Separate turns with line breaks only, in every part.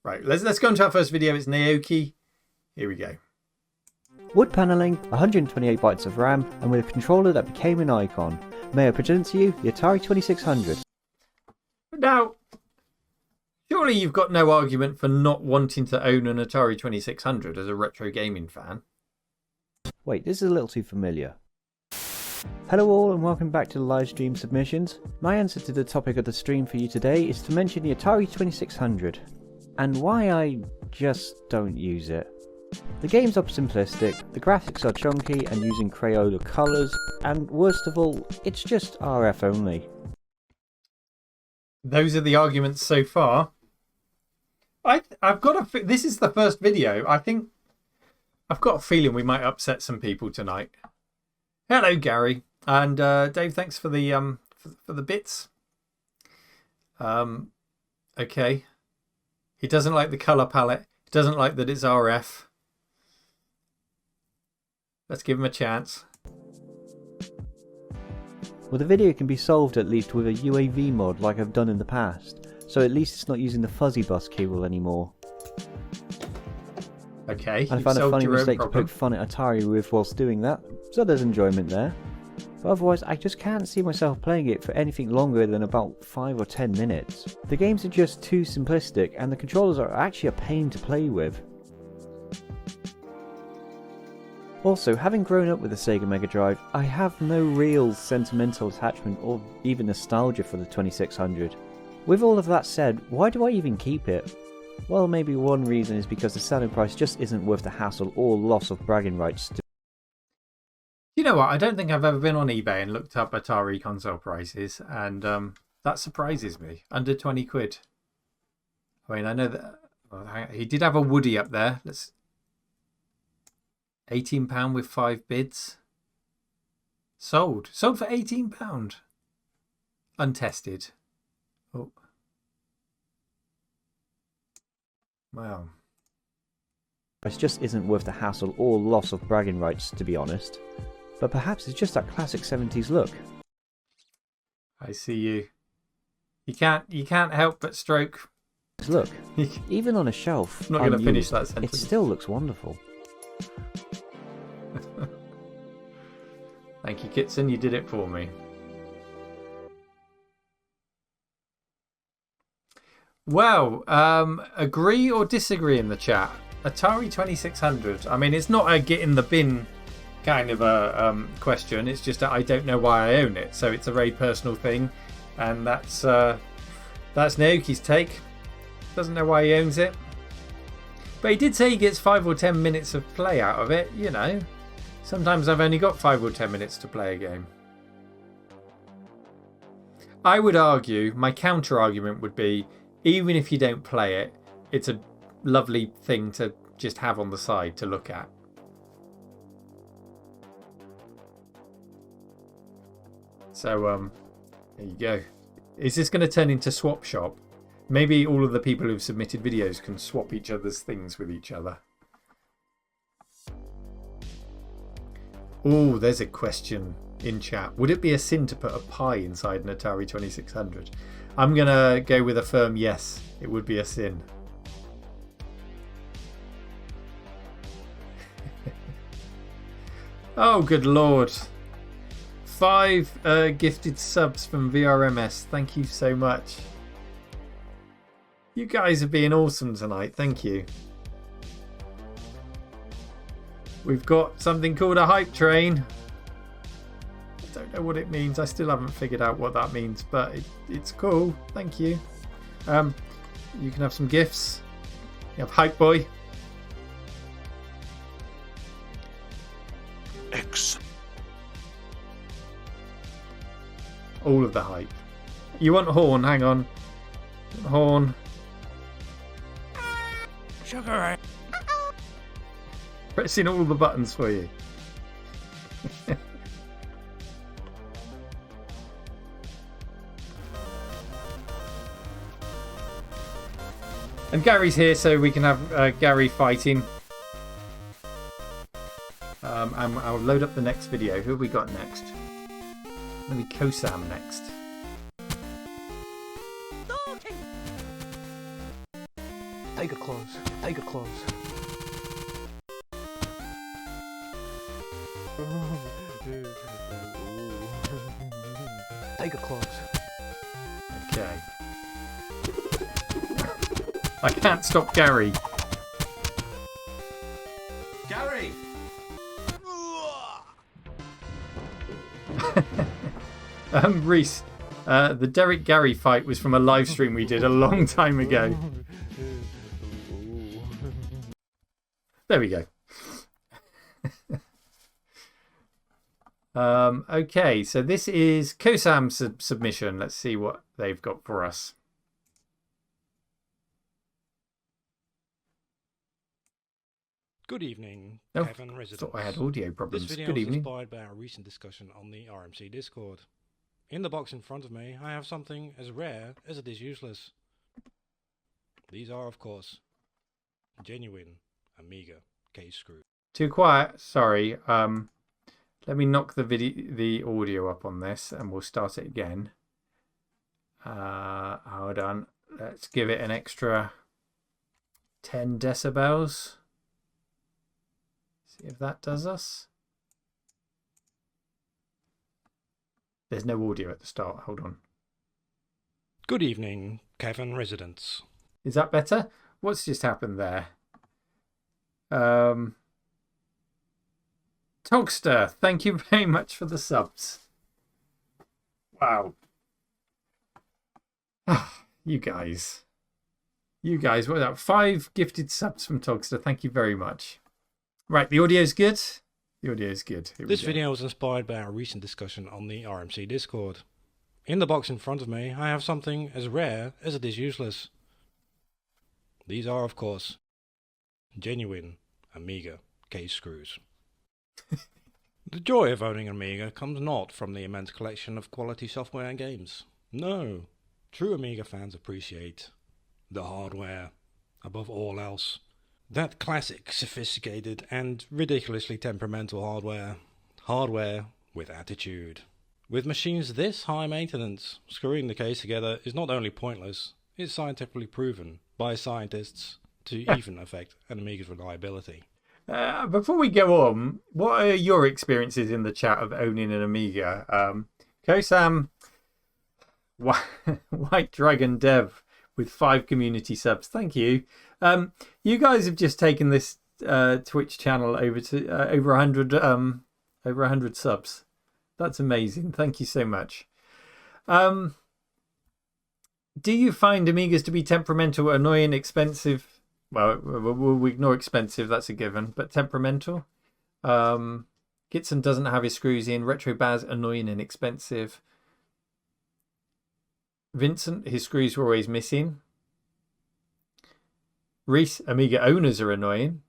Right, let's go into our first video. It's Naoki. Here we go.
Wood paneling, 128 bytes of RAM, and with a controller that became an icon. May I present to you the Atari 2600.
Now, surely you've got no argument for not wanting to own an Atari 2600 as a retro gaming fan.
Wait, this is a little too familiar. Hello all and welcome back to the live stream submissions. My answer to the topic of the stream for you today is to mention the Atari 2600 and why I just don't use it. The games are simplistic, the graphics are chunky and using Crayola colours, and worst of all, it's just RF only.
Those are the arguments so far. I've got a... This is the first video. I think I've got a feeling we might upset some people tonight. Hello, Gary. And Dave, thanks for the bits. Okay. He doesn't like the colour palette. He doesn't like that it's RF. Let's give him a chance.
Well, the video can be solved at least with a UAV mod like I've done in the past, so at least it's not using the fuzzy bus cable anymore.
Okay,
I found a funny mistake to poke fun at Atari with whilst doing that, so there's enjoyment there. But otherwise, I just can't see myself playing it for anything longer than about 5 or 10 minutes. The games are just too simplistic, and the controllers are actually a pain to play with. Also, having grown up with the Sega Mega Drive, I have no real sentimental attachment or even nostalgia for the 2600. With all of that said, why do I even keep it? Well, maybe one reason is because the selling price just isn't worth the hassle or loss of bragging rights.
You know what? I don't think I've ever been on eBay and looked up Atari console prices, and that surprises me. Under 20 quid. I mean, I know that he did have a Woody up there. Let's £18 with 5 bids. Sold for £18. Untested. Oh. Wow.
It just isn't worth the hassle or loss of bragging rights, to be honest. But perhaps it's just that classic 70s look.
I see you. You can't help but stroke.
Look, even on a shelf,
I'm not going to finish that sentence.
It still looks wonderful.
Thank you, Kitson. You did it for me. Well, agree or disagree in the chat. Atari 2600. I mean, it's not a get in the bin kind of a question. It's just that I don't know why I own it. So it's a very personal thing, and that's Naoki's take. Doesn't know why he owns it, but he did say he gets 5 or 10 minutes of play out of it. You know, sometimes I've only got 5 or 10 minutes to play a game. I would argue, my counter argument would be, even if you don't play it, it's a lovely thing to just have on the side to look at. So, there you go. Is this going to turn into Swap Shop? Maybe all of the people who've submitted videos can swap each other's things with each other. Oh, there's a question in chat. Would it be a sin to put a pie inside an Atari 2600? I'm going to go with a firm yes. It would be a sin. Oh, good lord. 5 gifted subs from VRMS. Thank you so much. You guys are being awesome tonight. Thank you. We've got something called a hype train. I don't know what it means. I still haven't figured out what that means, but it's cool. Thank you. You can have some gifts. You have Hype Boy.
X.
All of the hype. You want Horn? Hang on. Horn.
Sugar.
Pressing all the buttons for you. And Gary's here, so we can have Gary fighting. And I'll load up the next video. Who have we got next? Maybe Kosam next.
Take it close. Take it close. Take it close.
Okay. I can't stop Gary.
Gary!
Reese, the Derek Gary fight was from a live stream we did a long time ago. There we go. Okay, so this is Kosam's submission. Let's see what they've got for us.
Good evening,
Oh,
Kevin residents.
Thought I had audio problems.
This video
Good
was
evening.
inspired by our recent discussion on the RMC Discord. In the box in front of me, I have something as rare as it is useless. These are, of course, genuine Amiga case screws.
Too quiet. Sorry. Let me knock the audio up on this, and we'll start it again. Hold on. Let's give it an extra 10 decibels. See if that does us. There's no audio at the start. Hold on.
Good evening, Kevin residents.
Is that better? What's just happened there? Togster, thank you very much for the subs. Wow. You guys, what was that? 5 gifted subs from Togster. Thank you very much. Right, the audio's good. The audio's good. Here we
This
go.
video was inspired by our recent discussion on the RMC Discord. In the box in front of me, I have something as rare as it is useless. These are, of course, genuine Amiga case screws. The joy of owning an Amiga comes not from the immense collection of quality software and games. No, true Amiga fans appreciate the hardware above all else. That classic, sophisticated and ridiculously temperamental hardware. Hardware with attitude. With machines this high maintenance, screwing the case together is not only pointless, it's scientifically proven by scientists to even affect an Amiga's reliability.
Before we go on, what are your experiences in the chat of owning an Amiga? Kosam, White Dragon Dev with 5 community subs. Thank you. You guys have just taken this Twitch channel over to over 100 subs. That's amazing. Thank you so much. Do you find Amigas to be temperamental, annoying, expensive? Well, we'll ignore expensive, that's a given, but temperamental. Gitson doesn't have his screws in. Retrobaz, annoying and expensive. Vincent, his screws were always missing. Reese, Amiga owners are annoying.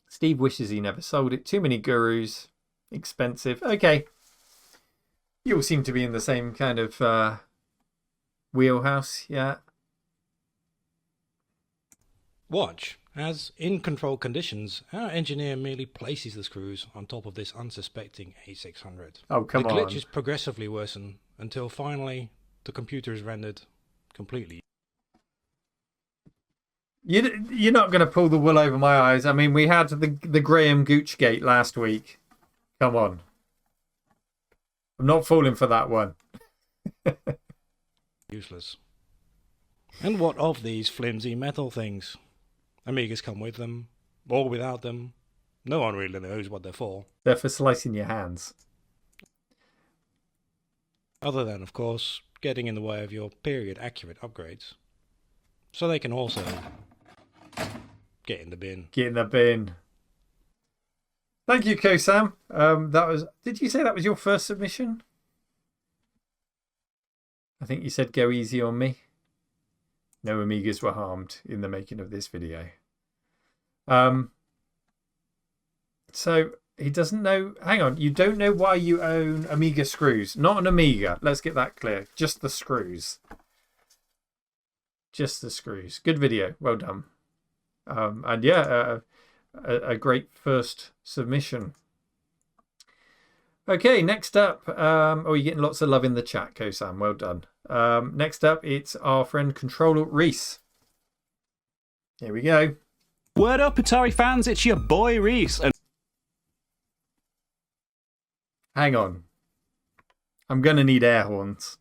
Steve wishes he never sold it. Too many gurus. Expensive. Okay. You all seem to be in the same kind of wheelhouse, yeah.
Watch, as in controlled conditions, our engineer merely places the screws on top of this unsuspecting A600.
Oh, come
the
on.
glitches progressively worsen until finally the computer is rendered completely.
You're not going to pull the wool over my eyes. I mean, we had the Graham Goochgate last week. Come on. I'm not falling for that one.
Useless. And what of these flimsy metal things? Amigas come with them, or without them. No one really knows what they're for.
They're for slicing your hands.
Other than, of course, getting in the way of your period-accurate upgrades. So they can also get in the bin.
Get in the bin. Thank you, Kosam. That was. Did you say that was your first submission? I think you said go easy on me. No Amigas were harmed in the making of this video. So he doesn't know. Hang on, you don't know why you own Amiga screws. Not an Amiga. Let's get that clear. Just the screws. Just the screws. Good video. Well done. And yeah, a great first submission. Okay, next up. Oh, you're getting lots of love in the chat, Kosam. Well done. Next up, it's our friend Controller Reese. Here we go.
Word up, Atari fans, it's your boy Reese. And
Hang on. I'm going to need air horns.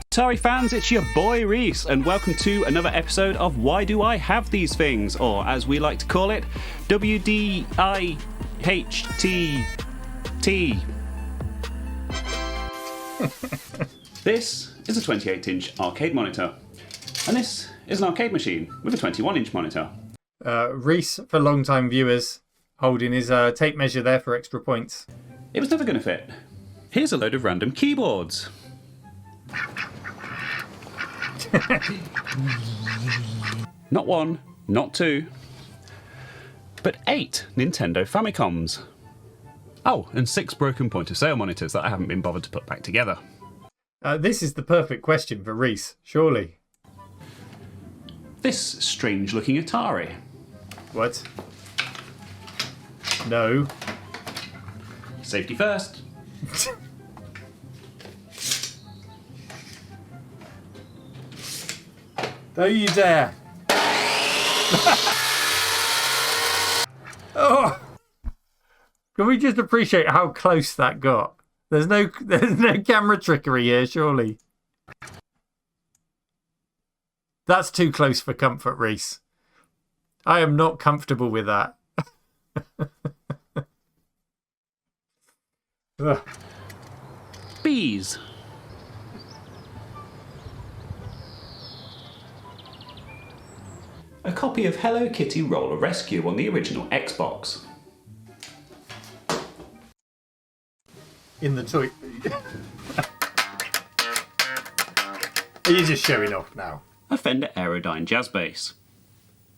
Atari fans, it's your boy Reese, and welcome to another episode of Why Do I Have These Things? Or as we like to call it, WDIHTT. This is a 28-inch arcade monitor, and this is an arcade machine with a 21-inch monitor.
Reese, for long-time viewers, holding his tape measure there for extra points.
It was never going to fit. Here's a load of random keyboards. Not one, not two, but 8 Nintendo Famicoms. Oh, and 6 broken point-of-sale monitors that I haven't been bothered to put back together.
This is the perfect question for Reese, surely.
This strange-looking Atari.
What? No.
Safety first.
Don't you dare. Oh! Can we just appreciate how close that got? There's no camera trickery here, surely. That's too close for comfort, Reese. I am not comfortable with that.
Bees. A copy of Hello Kitty Roller Rescue on the original Xbox.
In the toy. Are you just showing off now?
A Fender Aerodyne jazz bass.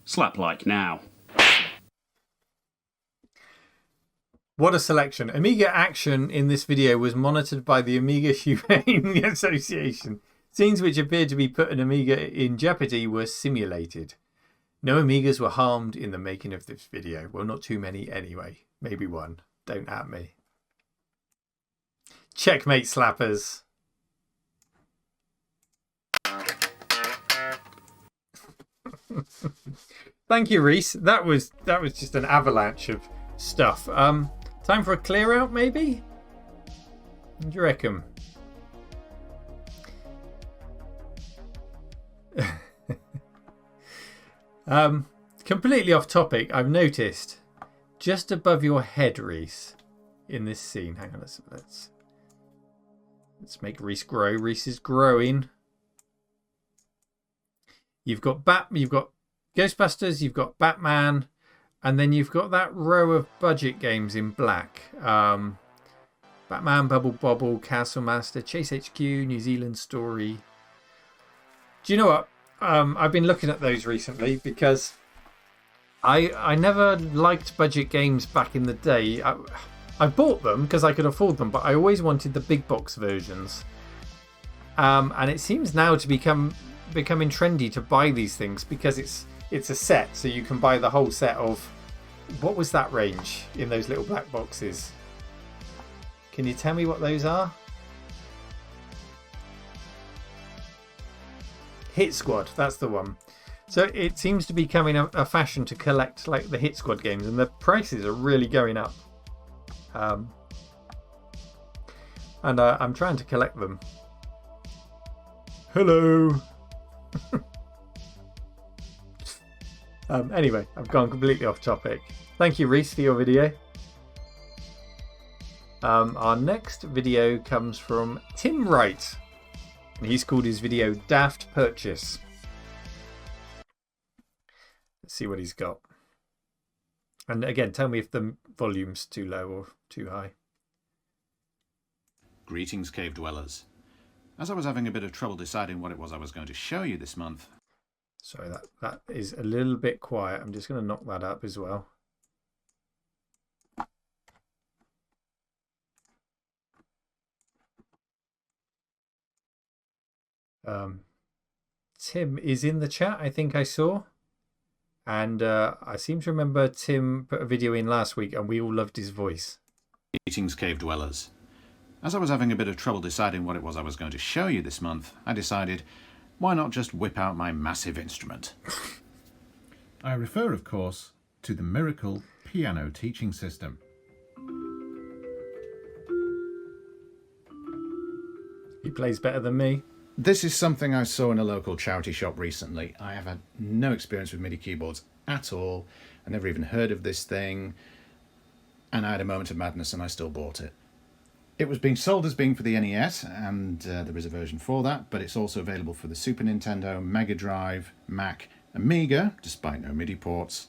Slap like now.
What a selection. Amiga action in this video was monitored by the Amiga Humane Association. Scenes which appeared to be put an Amiga in jeopardy were simulated. No Amigas were harmed in the making of this video. Well, not too many anyway. Maybe one. Don't at me. Checkmate slappers. Thank you, Reese. That was just an avalanche of stuff. Time for a clear out, maybe? What do you reckon? Completely off topic. I've noticed just above your head, Reese, in this scene. Hang on, let's make Reese grow. Reese is growing. You've got Ghostbusters, you've got Batman, and then you've got that row of budget games in black. Batman, Bubble Bobble, Castle Master, Chase HQ, New Zealand Story. Do you know what? I've been looking at those recently because I never liked budget games back in the day. I bought them because I could afford them, but I always wanted the big box versions. And it seems now to becoming trendy to buy these things because it's a set, so you can buy the whole set of, what was that range in those little black boxes? Can you tell me what those are? Hit Squad, that's the one. So it seems to be becoming a fashion to collect like the Hit Squad games, and the prices are really going up. And I'm trying to collect them. Hello. Anyway, I've gone completely off topic. Thank you, Reese, for your video. Our next video comes from Tim Wright, and he's called his video Daft Purchase. Let's see what he's got. And again, tell me if the volume's too low or too high.
Greetings, cave dwellers. As I was having a bit of trouble deciding what it was I was going to show you this month.
Sorry, that is a little bit quiet. I'm just going to knock that up as well. Tim is in the chat, I think I saw. And I seem to remember Tim put a video in last week and we all loved his voice.
Greetings, cave dwellers. As I was having a bit of trouble deciding what it was I was going to show you this month, I decided why not just whip out my massive instrument? I refer, of course, to the Miracle piano teaching system.
He plays better than me.
This is something I saw in a local charity shop recently. I have had no experience with MIDI keyboards at all. I never even heard of this thing. And I had a moment of madness and I still bought it. It was being sold as being for the NES, and there is a version for that, but it's also available for the Super Nintendo, Mega Drive, Mac, Amiga, despite no MIDI ports.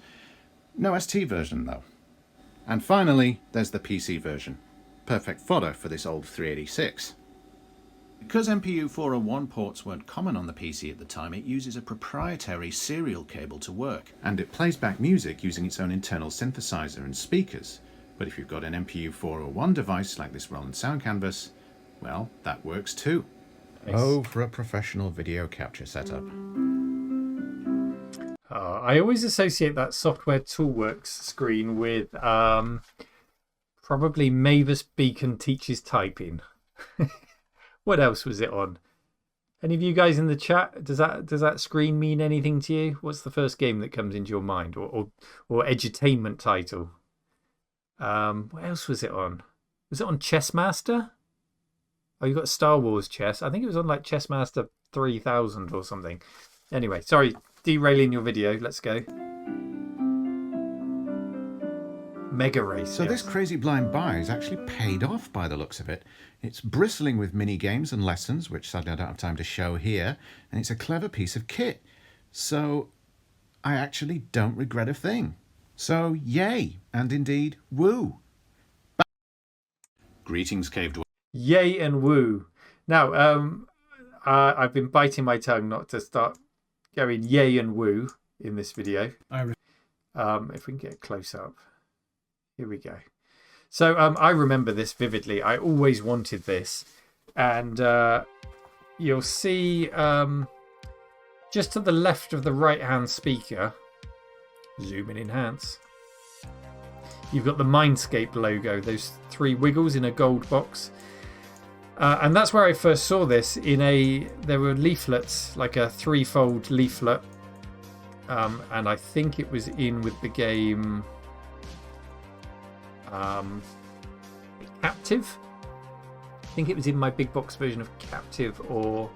No ST version though. And finally, there's the PC version. Perfect fodder for this old 386. Because MPU 401 ports weren't common on the PC at the time, it uses a proprietary serial cable to work, and it plays back music using its own internal synthesizer and speakers. But if you've got an MPU 401 device like this Roland Sound Canvas, well, that works too.
Nice.
Oh, for a professional video capture setup.
I always associate that Software Toolworks screen with probably Mavis Beacon Teaches Typing. What else was it on? Any of you guys in the chat, does that screen mean anything to you? What's the first game that comes into your mind, or edutainment title? What else was it on? Was it on Chessmaster? Oh, you got Star Wars chess. I think it was on like Chessmaster 3000 or something. Anyway, sorry, derailing your video. Let's go. Mega Race.
So this crazy blind buy is actually paid off by the looks of it. It's bristling with mini games and lessons, which sadly I don't have time to show here, and it's a clever piece of kit. So I actually don't regret a thing. So yay, and indeed woo. Greetings, Cave Dweller.
Yay and woo. Now, I've been biting my tongue not to start going yay and woo in this video. If we can get a close up. Here we go. So I remember this vividly. I always wanted this. And you'll see just to the left of the right-hand speaker, zoom and enhance, you've got the Mindscape logo, those three wiggles in a gold box. And that's where I first saw this. There were leaflets, like a threefold leaflet. And I think it was in with the game Captive. I think it was in my big box version of Captive, or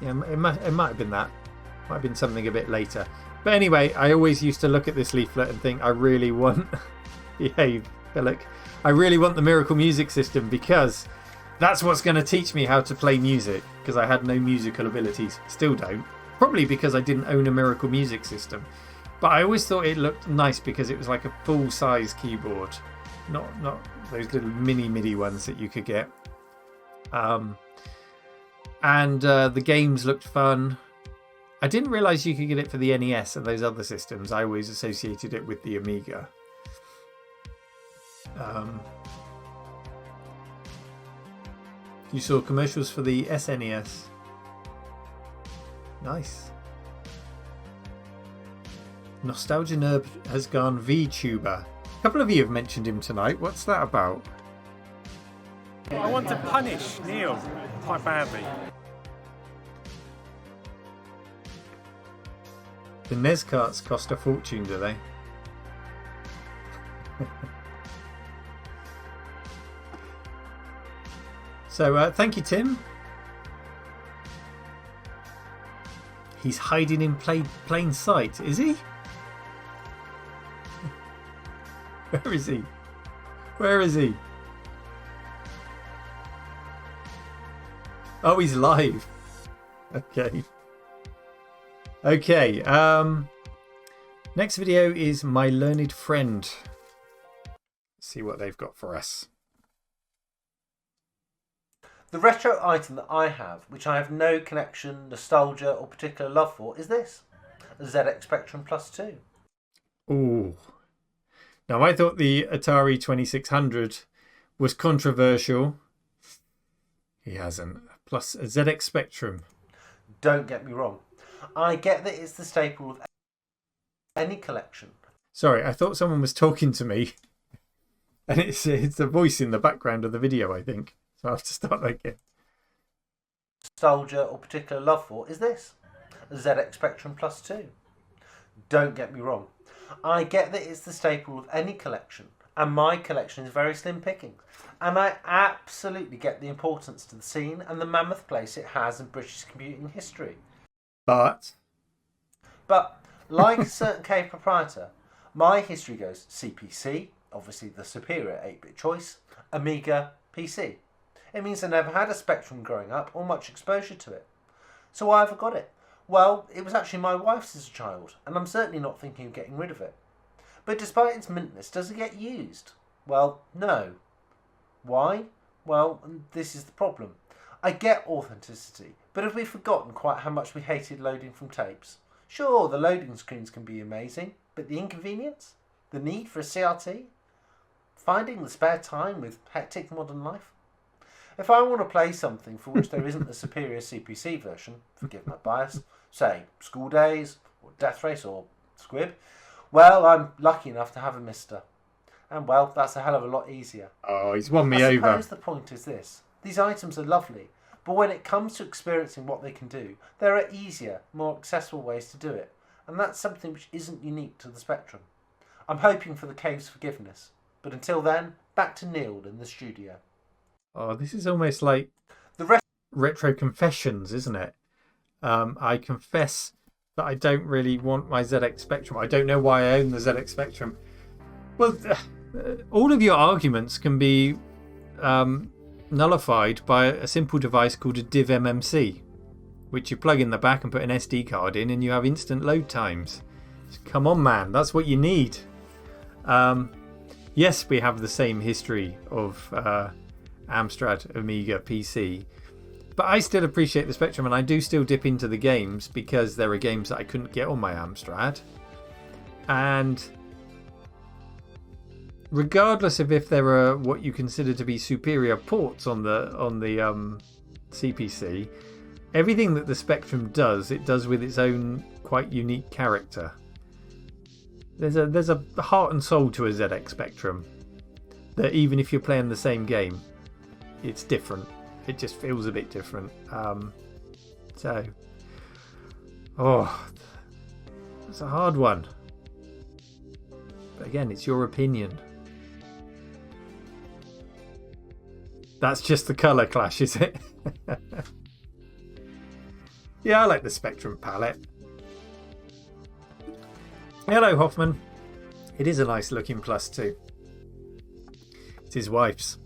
yeah, it might have been that. Might have been something a bit later. But anyway, I always used to look at this leaflet and think, I really want behave, Philip. I really want the Miracle Music System, because that's what's going to teach me how to play music, because I had no musical abilities. Still don't. Probably because I didn't own a Miracle Music System. But I always thought it looked nice because it was like a full-size keyboard, not those little mini MIDI ones that you could get. And the games looked fun. I didn't realise you could get it for the NES and those other systems. I always associated it with the Amiga. You saw commercials for the SNES. Nice. Nostalgia Nerd has gone VTuber. A couple of you have mentioned him tonight. What's that about?
I want to punish Neil quite badly.
The NES carts cost a fortune, do they? So, thank you, Tim. He's hiding in plain sight, is he? Where is he? Where is he? Oh, he's live. Okay. Okay. Next video is My Learned Friend. Let's see what they've got for us.
The retro item that I have, which I have no connection, nostalgia or particular love for, is this. A ZX Spectrum Plus 2.
Ooh. Now, I thought the Atari 2600 was controversial. He hasn't. Plus a ZX Spectrum.
Don't get me wrong. I get that it's the staple of any collection.
Sorry, I thought someone was talking to me. And it's the voice in the background of the video, I think. So I have to start again.
nostalgia or particular love for is this: a ZX Spectrum Plus 2. Don't get me wrong, I get that it's the staple of any collection, and my collection is very slim pickings, and I absolutely get the importance to the scene and the mammoth place it has in British computing history.
But
Like a certain cave proprietor, my history goes CPC, obviously the superior 8-bit choice, Amiga, PC. It means I never had a Spectrum growing up or much exposure to it. So why have I got it? Well, it was actually my wife's as a child, and I'm certainly not thinking of getting rid of it. But despite its mintness, does it get used? Well, no. Why? Well, this is the problem. I get authenticity, but have we forgotten quite how much we hated loading from tapes? Sure, the loading screens can be amazing, but the inconvenience? The need for a CRT? Finding the spare time with hectic modern life? If I want to play something for which there isn't a superior CPC version, forgive my bias, say School Days, or Death Race, or Squib, well, I'm lucky enough to have a Mister. And well, that's a hell of a lot easier.
oh, he's won me
I
over.
suppose the point is this: these items are lovely, but when it comes to experiencing what they can do, there are easier, more accessible ways to do it, and that's something which isn't unique to the Spectrum. I'm hoping for the cave's forgiveness, but until then, back to Neil in the studio.
Oh, this is almost like
The rest.
retro confessions, isn't it? I confess that I don't really want my ZX Spectrum. I don't know why I own the ZX Spectrum. Well, all of your arguments can be nullified by a simple device called a div MMC, which you plug in the back and put an SD card in, and you have instant load times. Come on, man, that's what you need. Yes, we have the same history of Amstrad, Amiga, PC, but I still appreciate the Spectrum, and I do still dip into the games because there are games that I couldn't get on my Amstrad. And regardless of if there are what you consider to be superior ports on the CPC, everything that the Spectrum does, it does with its own quite unique character. There's a heart and soul to a ZX Spectrum that even if you're playing the same game, it's different. It just feels a bit different. It's a hard one. But again, it's your opinion. That's just the colour clash, is it? Yeah, I like the Spectrum palette. Hello, Hoffman. It is a nice looking Plus 2. It's his wife's.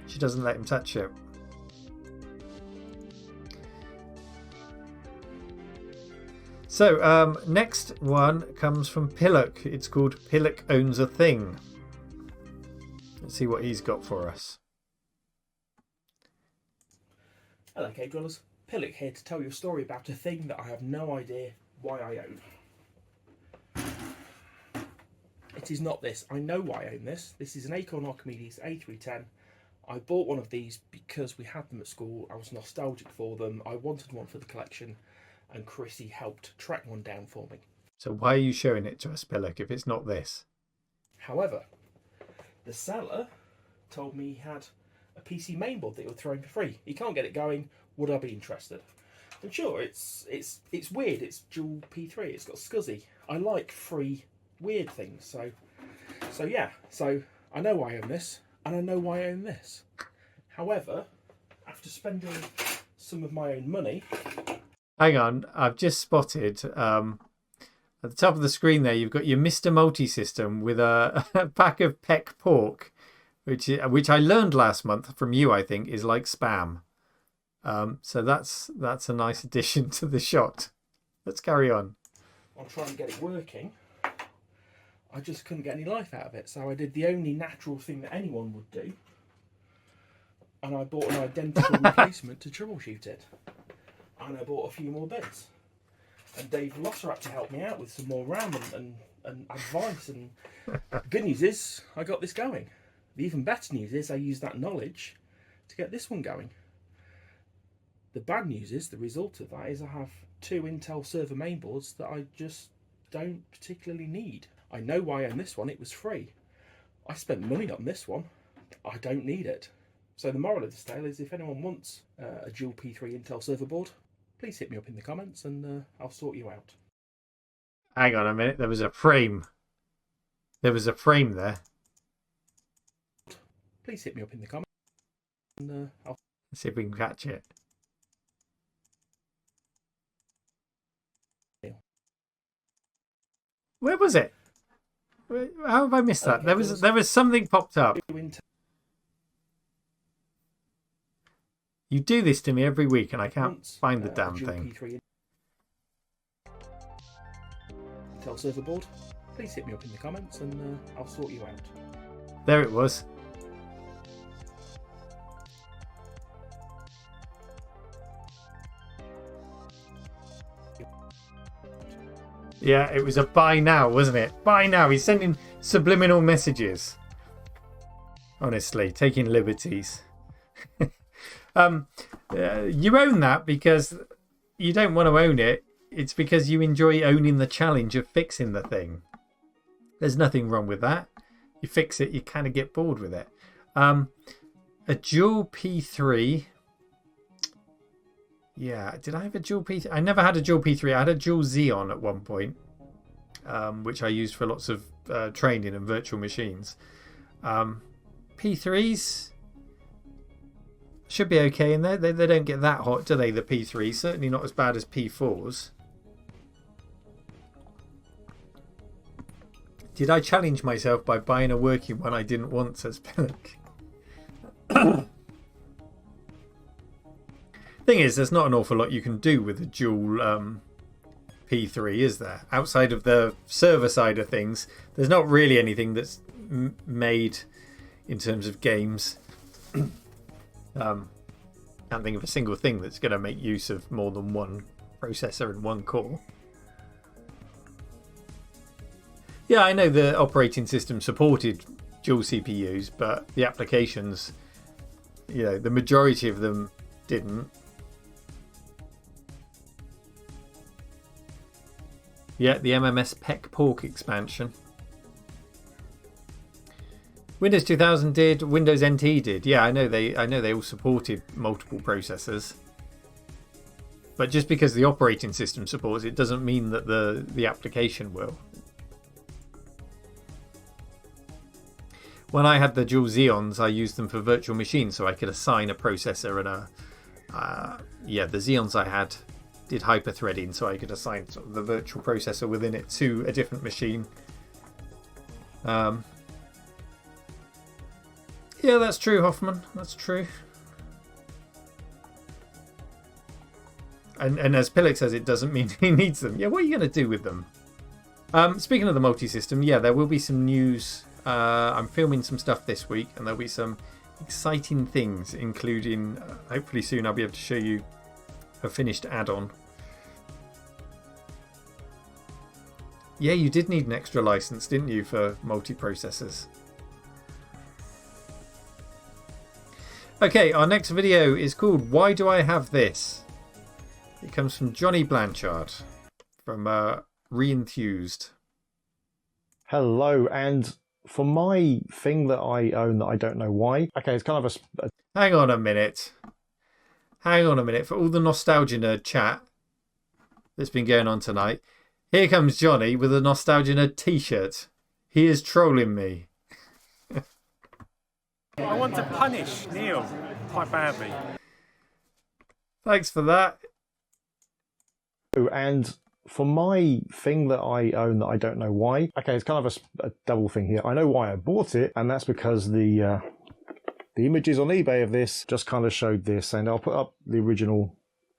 She doesn't let him touch it. So, next one comes from Pillock. It's called Pillock Owns a Thing. Let's see what he's got for us.
Hello, Cave Dwellers. Pillock here to tell you a story about a thing that I have no idea why I own. It is not this. I know why I own this. This is an Acorn Archimedes A310. I bought one of these because we had them at school. I was nostalgic for them. I wanted one for the collection, and Chrissy helped track one down for me.
So why are you showing it to us, Pillock, if it's not this?
However, the seller told me he had a PC mainboard that he would throw in for free. He can't get it going. Would I be interested? And sure, it's weird. It's dual P3. It's got SCSI. I like free weird things. So yeah. So I know why I own this, and I know why I own this. However, after spending some of my own money.
Hang on, I've just spotted at the top of the screen there. You've got your Mr. Multi-System with a pack of peck pork, which I learned last month from you. I think is like spam. So that's a nice addition to the shot. Let's carry on.
I'll try and get it working. I just couldn't get any life out of it, so I did the only natural thing that anyone would do, and I bought an identical replacement to troubleshoot it. And I bought a few more bits. And Dave Losser had to help me out with some more RAM and advice. And the good news is I got this going. The even better news is I used that knowledge to get this one going. The bad news is the result of that is I have 2 Intel server mainboards that I just don't particularly need. I know why I own this one. It was free. I spent money on this one. I don't need it. So the moral of this tale is, if anyone wants a dual P3 Intel server board, please hit me up in the comments and I'll sort you out.
Hang on a minute. There was a frame. There was a frame there.
Please hit me up in the comments and I'll
Let's see if we can catch it. Where was it? How have I missed that?
Okay,
There was something popped up. You do this to me every week and I can't find the damn thing.
P3 Intel server board. Please hit me up in the comments and I'll sort you out.
There it was. Yeah, it was a buy now, wasn't it? Buy now. He's sending subliminal messages. Honestly, taking liberties. You own that because you don't want to own it. It's because you enjoy owning the challenge of fixing the thing. There's nothing wrong with that. You fix it, you kind of get bored with it. A dual P3. Yeah, did I have a dual P3? I never had a dual P3. I had a dual Xeon at one point, which I used for lots of training and virtual machines. P3s should be okay in there. They don't get that hot, do they, the P3s? Certainly not as bad as P4s. Did I challenge myself by buying a working one I didn't want, says Pillock? Thing is, there's not an awful lot you can do with a dual P3, is there? Outside of the server side of things, there's not really anything that's made in terms of games. Can't think of a single thing that's going to make use of more than one processor and one core. Yeah, I know the operating system supported dual CPUs, but the applications, the majority of them didn't. Yeah, the MMS PEC Pork expansion. Windows 2000 did, Windows NT did. Yeah, I know they all supported multiple processors. But just because the operating system supports it doesn't mean that the application will. When I had the dual Xeons, I used them for virtual machines, so I could assign a processor and the Xeons I had did hyper-threading, so I could assign sort of the virtual processor within it to a different machine. Yeah, that's true, Hoffman. That's true. And as Pillock says, it doesn't mean he needs them. Yeah, what are you going to do with them? Speaking of the multi-system, yeah, there will be some news. I'm filming some stuff this week, and there'll be some exciting things, including hopefully soon I'll be able to show you a finished add-on. Yeah, you did need an extra license, didn't you, for multi-processors? Okay, our next video is called Why Do I Have This? It comes from Johnny Blanchard from Re-Enthused.
Hello, and for my thing that I own that I don't know why. Okay, it's kind of a...
Hang on a minute. Hang on a minute. For all the Nostalgia Nerd chat that's been going on tonight, here comes Johnny with a Nostalgia Nerd t-shirt. He is trolling me.
I want to punish Neil quite badly.
Thanks for that.
And for my thing that I own that I don't know why. Okay, it's kind of a double thing here. I know why I bought it, and that's because the images on eBay of this just kind of showed this, and I'll put up the original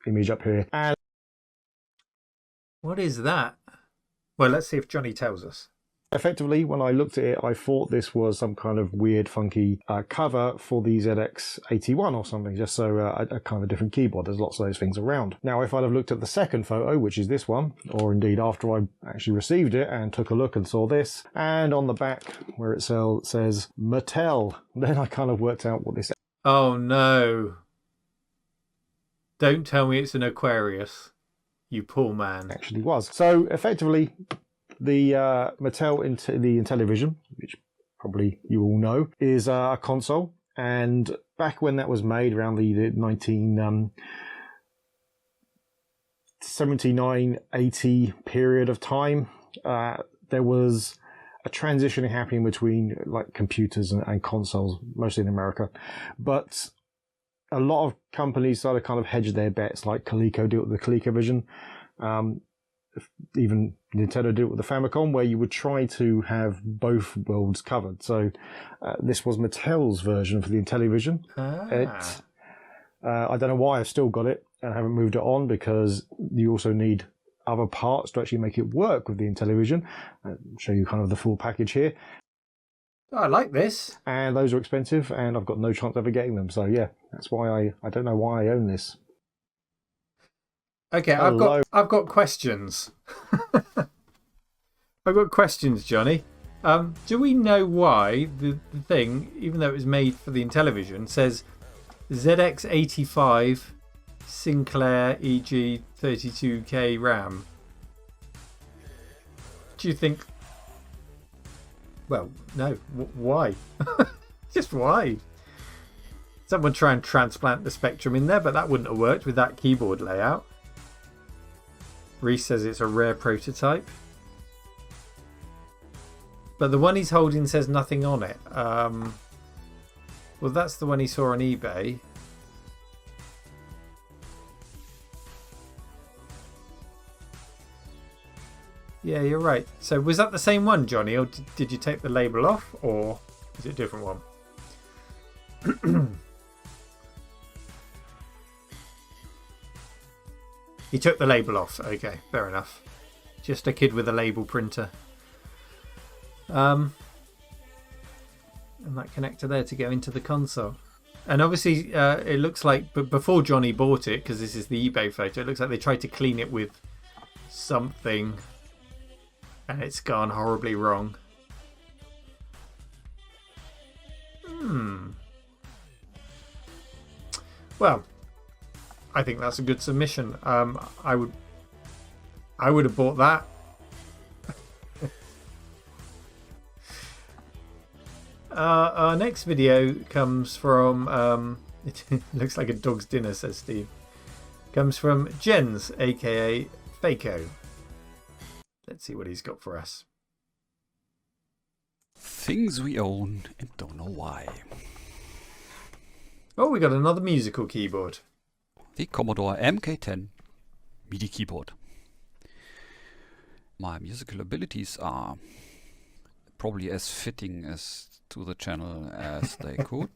image up here. And
what is that? Well, let's see if Johnny tells us.
effectively, when I looked at it, I thought this was some kind of weird, funky cover for the ZX81 or something, just so a kind of a different keyboard. There's lots of those things around. Now, if I'd have looked at the second photo, which is this one, or indeed after I actually received it and took a look and saw this, and on the back where it says Mattel, then I kind of worked out what this...
Oh no. Don't tell me it's an Aquarius, you poor man.
Actually was. So effectively, the Mattel the Intellivision, which probably you all know, is a console, and back when that was made, around the 1979, 80 period of time, there was a transition happening between like computers and consoles, mostly in America. But a lot of companies started to kind of hedge their bets, like Coleco did with the ColecoVision. Even Nintendo did it with the Famicom, where you would try to have both worlds covered. So this was Mattel's version for the Intellivision. I don't know why I've still got it and haven't moved it on, because you also need other parts to actually make it work with the Intellivision. I'll show you kind of the full package here.
I like this.
And those are expensive, and I've got no chance of ever getting them. So yeah, that's why I don't know why I own this.
Okay, I've got questions. I've got questions, Johnny. Do we know why the thing, even though it was made for the Intellivision, says ZX85 Sinclair EG 32K RAM? Do you think? Well, no. Why? Just why? Someone try and transplant the Spectrum in there, but that wouldn't have worked with that keyboard layout. Reese says it's a rare prototype. But the one he's holding says nothing on it. Well, that's the one he saw on eBay. Yeah, you're right. So was that the same one, Johnny? Or did you take the label off? Or is it a different one? He took the label off. Okay, fair enough. Just a kid with a label printer. And that connector there to go into the console. And obviously, it looks like, but before Johnny bought it, because this is the eBay photo, it looks like they tried to clean it with something, and it's gone horribly wrong. Well, I think that's a good submission. I would have bought that. Our next video comes from it looks like a dog's dinner, says Steve. Comes from Jens, aka Fako. Let's see what he's got for us.
Things we own and don't know why.
Oh, we got another musical keyboard.
The Commodore MK10 MIDI keyboard. My musical abilities are probably as fitting as to the channel as they could.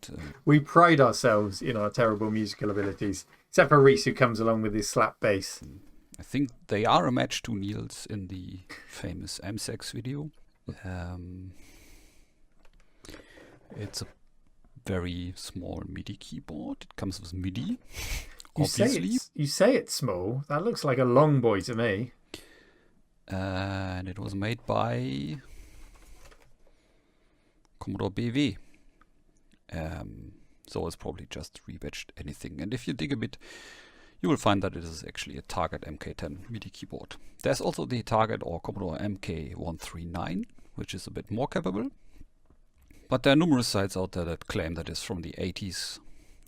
We pride ourselves in our terrible musical abilities, except for Reese, who comes along with his slap bass.
I think they are a match to Niels in the famous MSEX video. It's a very small MIDI keyboard. It comes with MIDI.
You say it's small. That looks like a long boy to me.
And it was made by Commodore BV. So it's probably just rebadged anything. And if you dig a bit, you will find that it is actually a Target MK10 MIDI keyboard. There's also the Target or Commodore MK139, which is a bit more capable. But there are numerous sites out there that claim that it's from the 80s.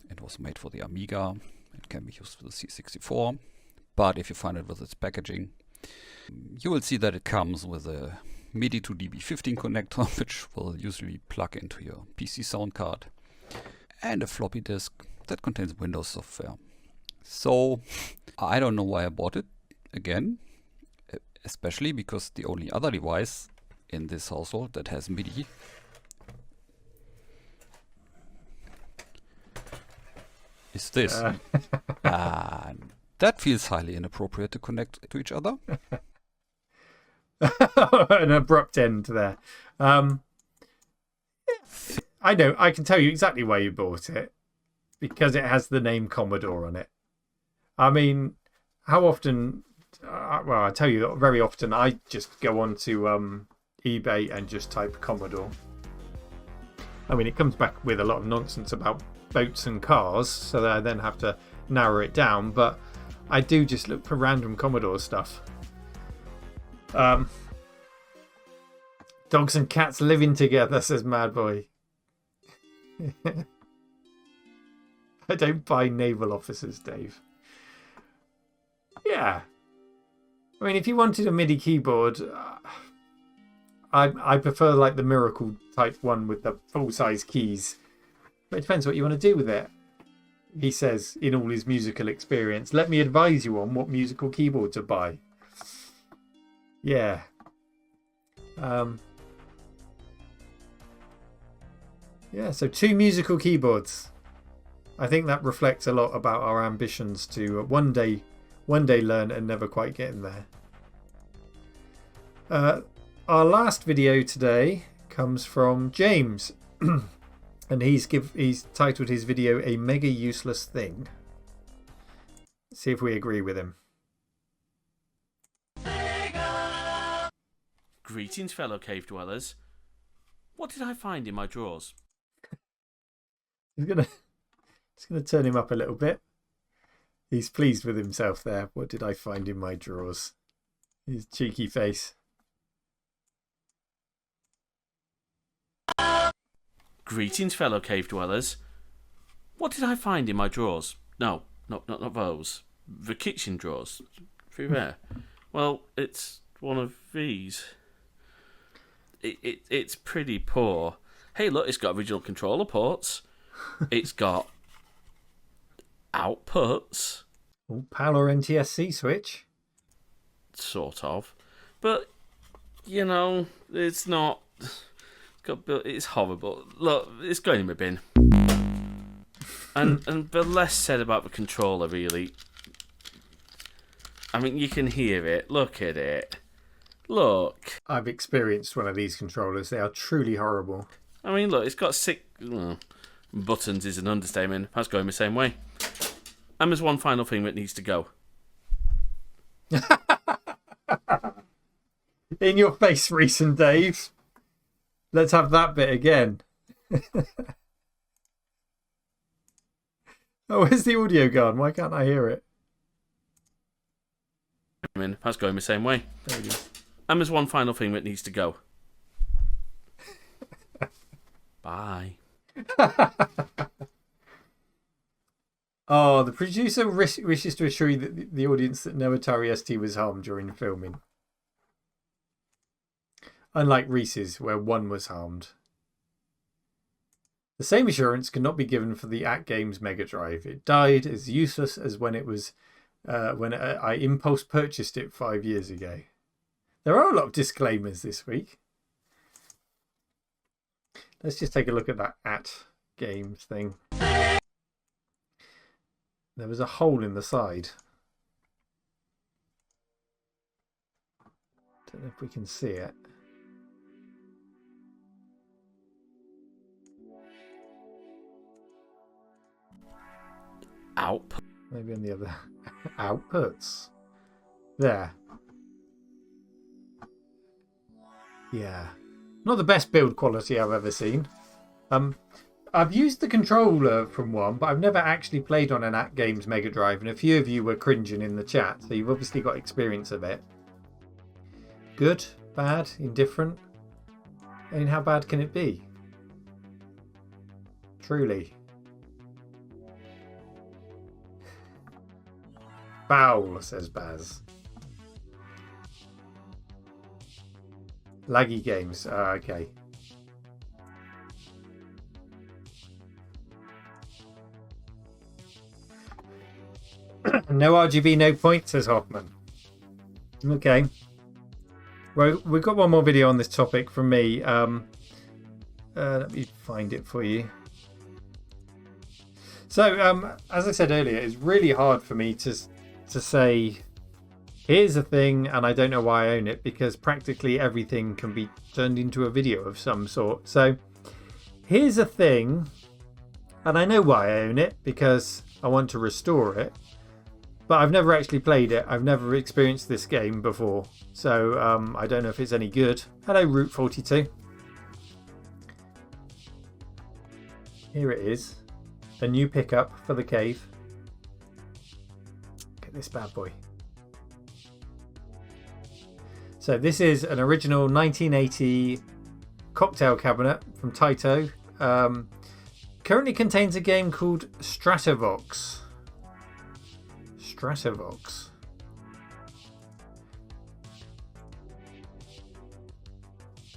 It was made for the Amiga. It can be used for the C64. But if you find it with its packaging, you will see that it comes with a MIDI to DB15 connector, which will usually plug into your PC sound card, and a floppy disk that contains Windows software. So I don't know why I bought it again, especially because the only other device in this household that has MIDI is this. And that feels highly inappropriate to connect to each other.
An abrupt end there. I know, I can tell you exactly why you bought it. Because it has the name Commodore on it. I mean, how often... well, I tell you that very often I just go on to eBay and just type Commodore. I mean, it comes back with a lot of nonsense about boats and cars, so that I then have to narrow it down, but I do just look for random Commodore stuff. Dogs and cats living together, says Mad Boy. I don't buy naval officers, Dave. Yeah. I mean, if you wanted a MIDI keyboard, I prefer like the Miracle type one with the full-size keys. But it depends what you want to do with it. He says in all his musical experience, let me advise you on what musical keyboard to buy. Yeah. Yeah, so 2 musical keyboards. I think that reflects a lot about our ambitions to one day learn and never quite getting there. Our last video today comes from James. And he's titled his video "A Mega Useless Thing." Let's see if we agree with him.
Greetings, fellow cave dwellers. What did I find in my drawers?
Just gonna turn him up a little bit. He's pleased with himself there. What did I find in my drawers? His cheeky face.
Greetings, fellow cave dwellers. What did I find in my drawers? No, not those. The kitchen drawers. Through there. Well, it's one of these. It's pretty poor. Hey, look, it's got original controller ports. It's got outputs.
Oh, PAL or NTSC switch.
Sort of. But, you know, it's not... It's horrible. Look, it's going in my bin. And the less said about the controller, really. I mean, you can hear it. Look at it. Look.
I've experienced one of these controllers. They are truly horrible.
I mean, look, it's got 6... buttons is an understatement. That's going the same way. And there's one final thing that needs to go.
In your face, Reese and Dave. Let's have that bit again. Oh, where's the audio gone? Why can't I hear it?
I mean, that's going the same way.
There it is.
And there's one final thing that needs to go. Bye.
Oh, the producer wishes to assure you the audience that no Atari ST was harmed during filming. Unlike Reese's, where one was harmed. The same assurance cannot be given for the At Games Mega Drive. It died as useless as when it was when I impulse purchased it 5 years ago. There are a lot of disclaimers this week. Let's just take a look at that At Games thing. There was a hole in the side. Don't know if we can see it.
Output.
Maybe on the other outputs. There. Yeah. Not the best build quality I've ever seen. I've used the controller from one, but I've never actually played on an At Games Mega Drive, and a few of you were cringing in the chat, so you've obviously got experience of it. Good? Bad? Indifferent? I mean, how bad can it be? Truly. Foul, says Baz. Laggy games. Okay. No RGB, no point, says Hoffman. Okay. Well, we've got one more video on this topic from me. Let me find it for you. So, as I said earlier, it's really hard for me to say, here's a thing and I don't know why I own it, because practically everything can be turned into a video of some sort. So, here's a thing, and I know why I own it, because I want to restore it. But I've never actually played it. I've never experienced this game before. So I don't know if it's any good. Hello, Route 42. Here it is. A new pickup for the cave. Look at this bad boy. So this is an original 1980 cocktail cabinet from Taito. currently contains a game called Stratovox. Stratovox.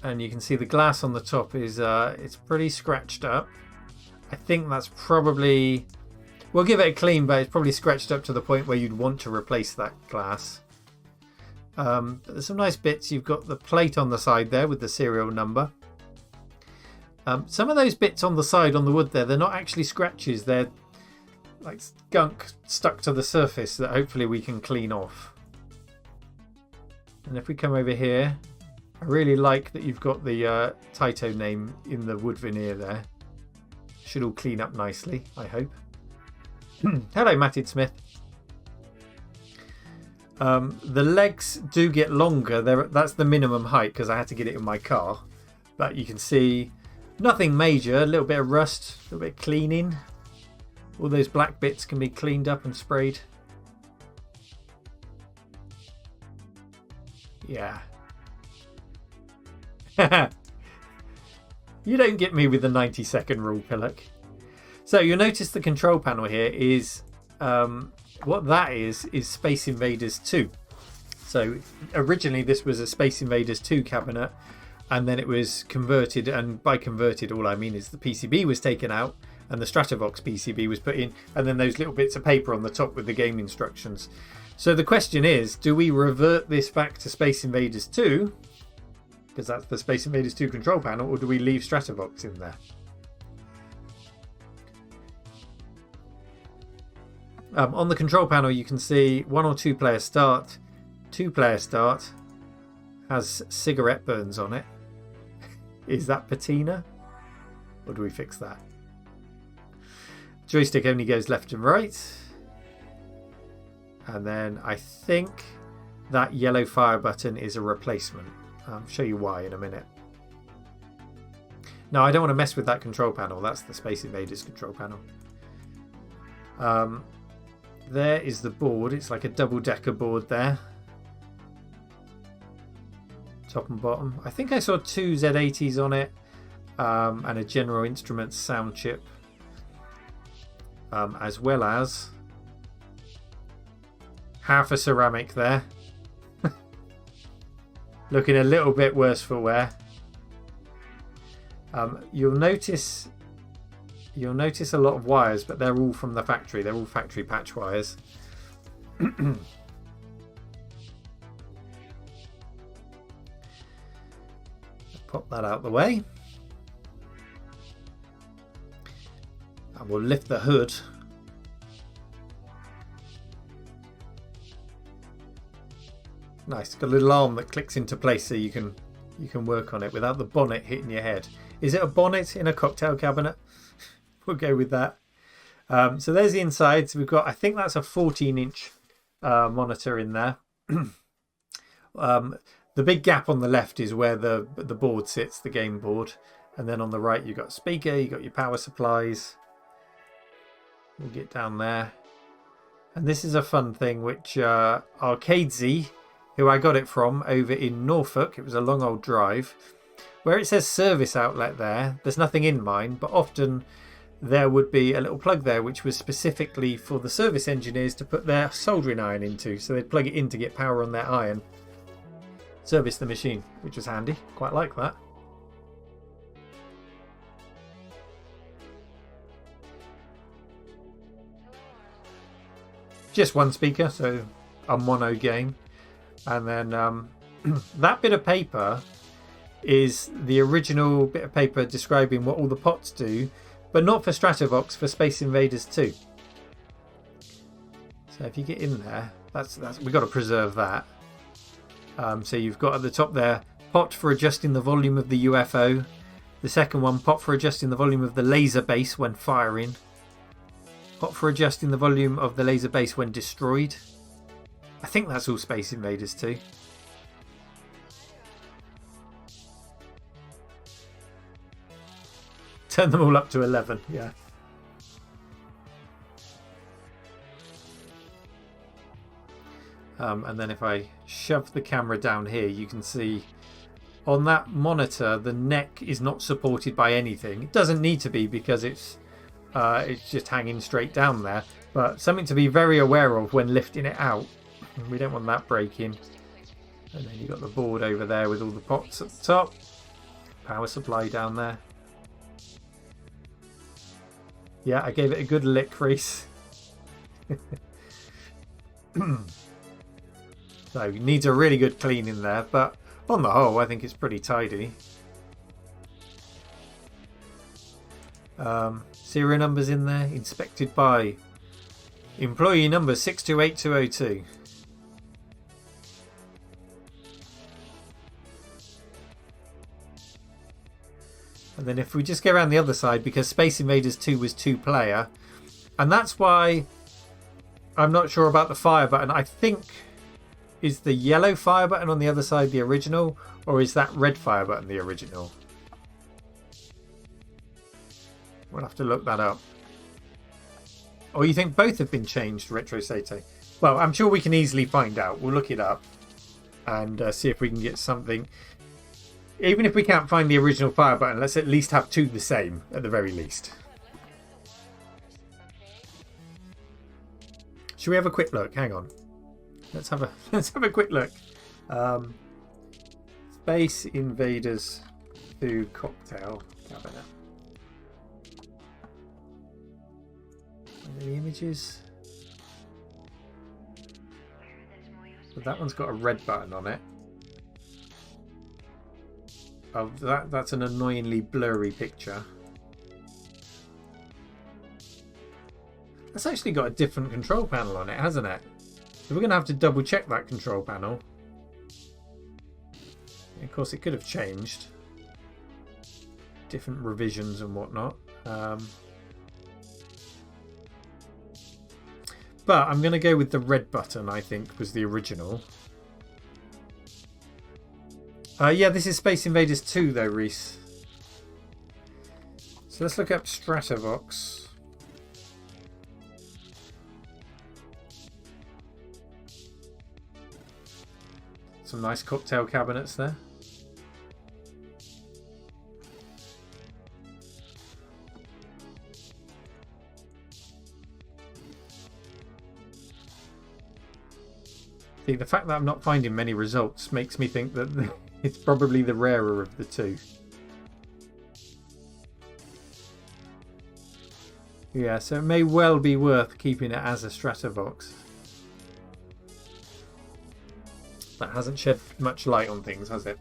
And you can see the glass on the top is it's pretty scratched up. I think that's probably, we'll give it a clean, but it's probably scratched up to the point where you'd want to replace that glass. But there's some nice bits. You've got the plate on the side there with the serial number. Some of those bits on the side on the wood there, they're not actually scratches. They're like gunk stuck to the surface that hopefully we can clean off. And if we come over here, I really like that you've got the Taito name in the wood veneer there. Should all clean up nicely, I hope. Hello, Matted Smith. The legs do get longer. That's the minimum height because I had to get it in my car. But you can see nothing major. A little bit of rust, a little bit of cleaning. All those black bits can be cleaned up and sprayed. Yeah. You don't get me with the 90-second rule, Pillock. So you'll notice the control panel here is what that is Space Invaders 2. So originally this was a Space Invaders 2 cabinet, and then it was converted, and by converted all I mean is the PCB was taken out and the Stratovox PCB was put in, and then those little bits of paper on the top with the game instructions. So the question is, do we revert this back to Space Invaders 2, because that's the Space Invaders 2 control panel, or do we leave Stratovox in there? On the control panel you can see 1 or 2 player start. 2 player start has cigarette burns on it. Is that patina? Or do we fix that? Joystick only goes left and right. And then I think that yellow fire button is a replacement. I'll show you why in a minute. No, I don't want to mess with that control panel. That's the Space Invaders control panel. There is the board. It's like a double-decker board there. Top and bottom. I think I saw 2 Z80s on it, and a General Instruments sound chip, as well as half a ceramic there. Looking a little bit worse for wear. You'll notice a lot of wires, but they're all from the factory. They're all factory patch wires. Pop that out the way. And we'll lift the hood. Nice, got a little arm that clicks into place so you can work on it without the bonnet hitting your head. Is it a bonnet in a cocktail cabinet? We'll go with that. So there's the inside. So we've got, I think that's a 14-inch monitor in there. The big gap on the left is where the board sits, the game board. And then on the right you've got a speaker, you've got your power supplies. We'll get down there. And this is a fun thing which Arcadesy, who I got it from over in Norfolk, it was a long old drive, where it says service outlet there, there's nothing in mine, but often there would be a little plug there which was specifically for the service engineers to put their soldering iron into, so they'd plug it in to get power on their iron, service the machine, which was handy, quite like that. Just one speaker, so a mono gain. And then that bit of paper is the original bit of paper describing what all the pots do, but not for Stratovox, for Space Invaders 2. So if you get in there, that's we've got to preserve that. So you've got at the top there, pot for adjusting the volume of the UFO. The second one, pot for adjusting the volume of the laser base when firing. Pot for adjusting the volume of the laser base when destroyed. I think that's all Space Invaders 2. Turn them all up to 11, yeah. And then if I shove the camera down here, you can see on that monitor the neck is not supported by anything. It doesn't need to be because it's It's just hanging straight down there. But something to be very aware of when lifting it out. We don't want that breaking. And then you've got the board over there with all the pots at the top. Power supply down there. Yeah, I gave it a good lick, Reese. So it needs a really good clean in there, but on the whole I think it's pretty tidy. Serial numbers in there, inspected by employee number 628202. And then if we just go around the other side, because Space Invaders 2 was 2-player, and that's why I'm not sure about the fire button. I think, is the yellow fire button on the other side the original, or is that red fire button the original? We'll have to look that up. Or you think both have been changed, Retro Sato? Well, I'm sure we can easily find out. We'll look it up and see if we can get something. Even if we can't find the original fire button, let's at least have two the same, at the very least. Should we have a quick look? Hang on. Let's have a quick look. Space Invaders 2 cocktail cabinet. Any images? So that one's got a red button on it. Oh, that's an annoyingly blurry picture. That's actually got a different control panel on it, hasn't it? So we're going to have to double check that control panel. Of course, it could have changed. Different revisions and whatnot. But I'm going to go with the red button, I think, was the original. Yeah, this is Space Invaders 2, though, Reese. So let's look up Stratovox. Some nice cocktail cabinets there. See, the fact that I'm not finding many results makes me think that it's probably the rarer of the two. Yeah, so it may well be worth keeping it as a Stratovox. That hasn't shed much light on things, has it?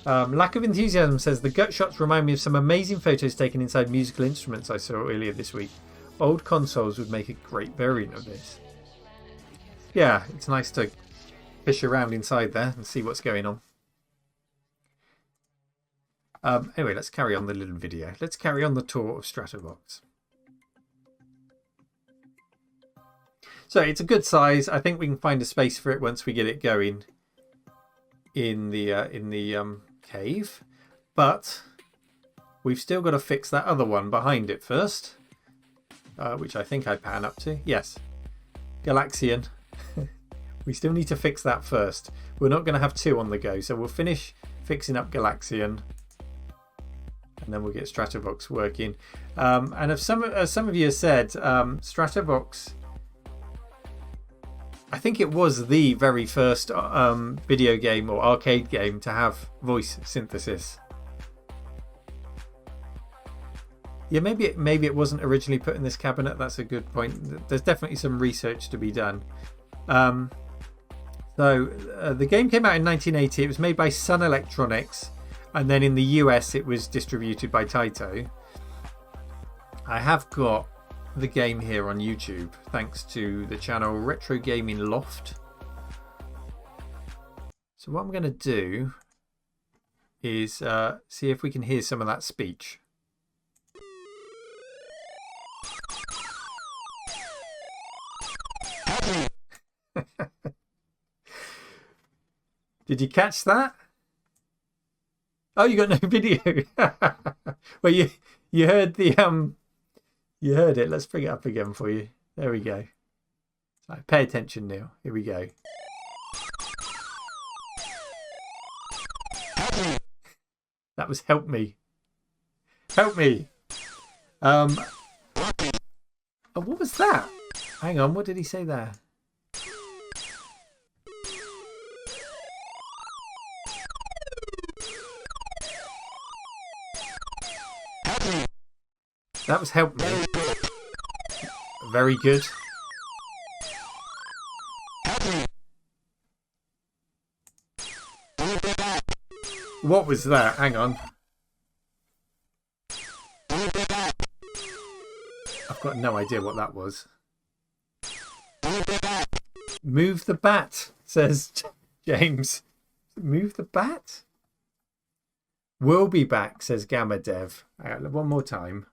Lack of Enthusiasm says, the gut shots remind me of some amazing photos taken inside musical instruments I saw earlier this week. Old consoles would make a great variant of this. Yeah, it's nice to fish around inside there and see what's going on. Anyway, let's carry on the little video. Let's carry on the tour of Stratovox. So it's a good size. I think we can find a space for it once we get it going in the cave. But we've still got to fix that other one behind it first, which I think I pan up to. Yes, Galaxian. We still need to fix that first. We're not going to have two on the go, so we'll finish fixing up Galaxian, and then we'll get Stratovox working. And as some of you have said, Stratovox, I think it was the very first video game or arcade game to have voice synthesis. Yeah, maybe it wasn't originally put in this cabinet. That's a good point. There's definitely some research to be done. The game came out in 1980. It was made by Sun Electronics, and then in the US it was distributed by Taito. I have got the game here on YouTube thanks to the channel Retro Gaming Loft. So what I'm going to do is see if we can hear some of that speech. Did you catch that? Oh, you got no video. Well, you heard the you heard it. Let's bring it up again for you. There we go. So pay attention, Neil. Here we go. That was help me. Help me. Oh, what was that? Hang on, what did he say there? That was help me. Very good. What was that? Hang on. I've got no idea what that was. Move the bat, says James. Move the bat? We'll be back, says Gamma Dev. One more time.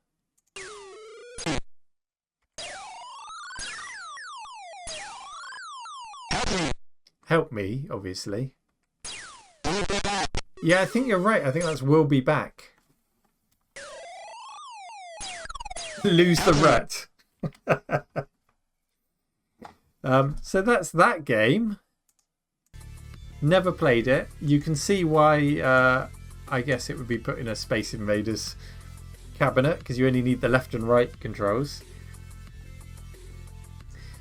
Help me, obviously. Yeah, I think you're right. I think that's we'll be back. Lose the rut. So that's that game. Never played it. You can see why I guess it would be put in a Space Invaders cabinet, because you only need the left and right controls.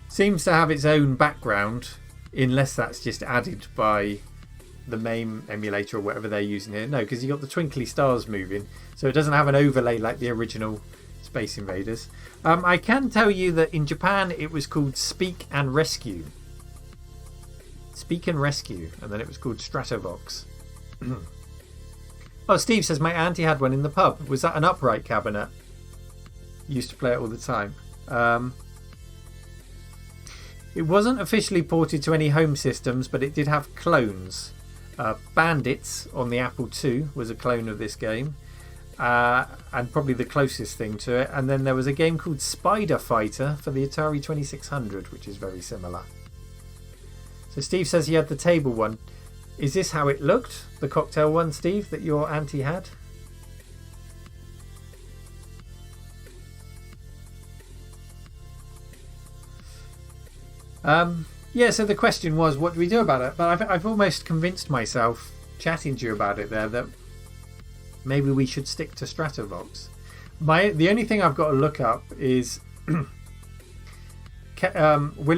Seems to have its own background, unless that's just added by the MAME emulator or whatever they're using here. No, because you've got the twinkly stars moving, so it doesn't have an overlay like the original Space Invaders. I can tell you that in Japan it was called Speak and Rescue. Speak and Rescue, and then it was called Stratovox. Oh, Steve says my auntie had one in the pub. Was that an upright cabinet? Used to play it all the time. It wasn't officially ported to any home systems, but it did have clones. Bandits on the Apple II was a clone of this game, and probably the closest thing to it. And then there was a game called Spider Fighter for the Atari 2600, which is very similar. So Steve says he had the table one. Is this how it looked? The cocktail one, Steve, that your auntie had? Yeah, so the question was, what do we do about it? But I've almost convinced myself, chatting to you about it there, that maybe we should stick to Stratovox. The only thing I've got to look up is will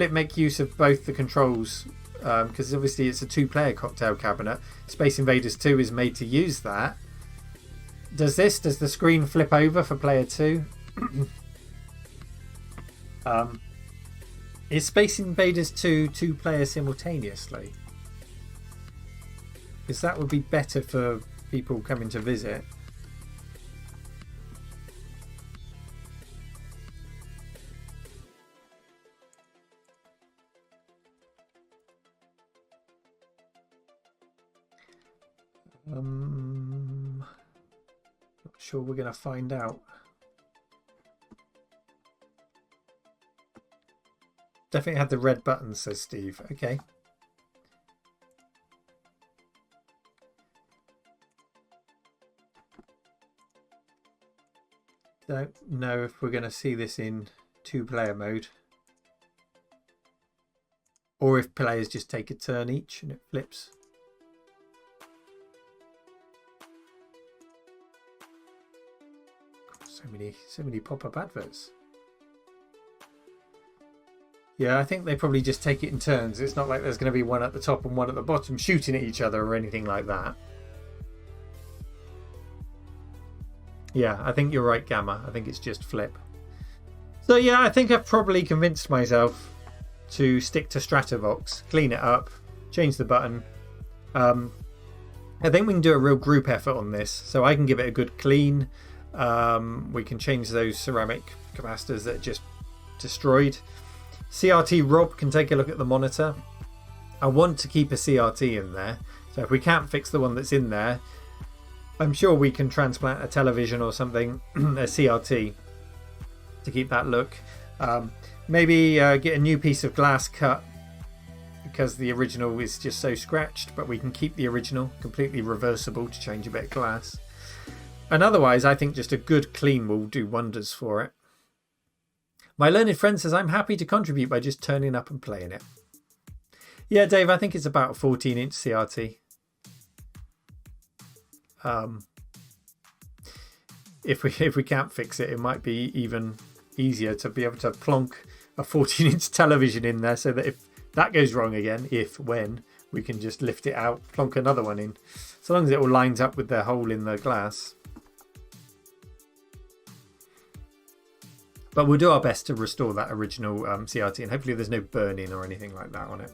it make use of both the controls? Because obviously it's a two-player cocktail cabinet. Space Invaders 2 is made to use that. Does the screen flip over for player 2? Is Space Invaders 2 two-player simultaneously? Because that would be better for people coming to visit. Not sure we're going to find out. Definitely had the red button, says Steve. Okay. Don't know if we're going to see this in two-player mode, or if players just take a turn each and it flips. So many pop-up adverts. Yeah, I think they probably just take it in turns. It's not like there's going to be one at the top and one at the bottom shooting at each other or anything like that. Yeah, I think you're right, Gamma. I think it's just flip. So yeah, I think I've probably convinced myself to stick to Stratovox, clean it up, change the button. I think we can do a real group effort on this. So I can give it a good clean. We can change those ceramic capacitors that are just destroyed. CRT Rob can take a look at the monitor. I want to keep a CRT in there, so if we can't fix the one that's in there, I'm sure we can transplant a television or something, a CRT, to keep that look. Maybe get a new piece of glass cut, because the original is just so scratched, but we can keep the original completely reversible to change a bit of glass. And otherwise, I think just a good clean will do wonders for it. My learned friend says, I'm happy to contribute by just turning up and playing it. Yeah, Dave, I think it's about a 14-inch CRT. if we can't fix it, it might be even easier to be able to plonk a 14-inch television in there, so that if that goes wrong again, when we can just lift it out, plonk another one in, so long as it all lines up with the hole in the glass. But we'll do our best to restore that original CRT, and hopefully there's no burn-in or anything like that on it.